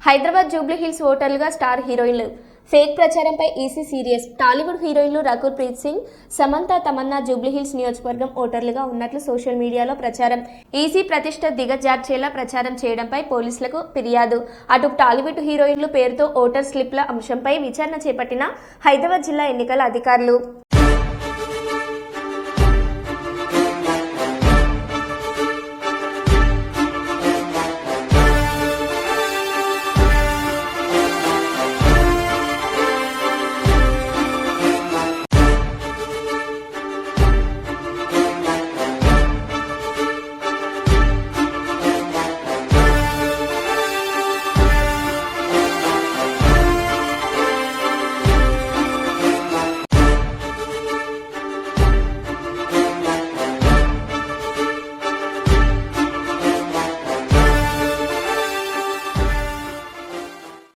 Hyderabad Jubilee Hills ఓటర్లుగా star హీరోయిన్లు fake ప్రచారంపై EC serious. Tollywood హీరోయిన్లు రకుల్ ప్రీత్ సింగ్, సమంత, తమన్నా జూబ్లీహిల్స్ నియోజకవర్గం ఓటర్లుగా ఉన్నట్లు సోషల్ మీడియాలో ప్రచారం. ఈసీ ప్రతిష్ట దిగజార్చేలా ప్రచారం చేయడంపై పోలీసులకు ఫిర్యాదు. అటు టాలీవుడ్ హీరోయిన్లు పేరుతో ఓటర్ స్లిప్ల అంశంపై విచారణ చేపట్టిన హైదరాబాద్ జిల్లా ఎన్నికల అధికారులు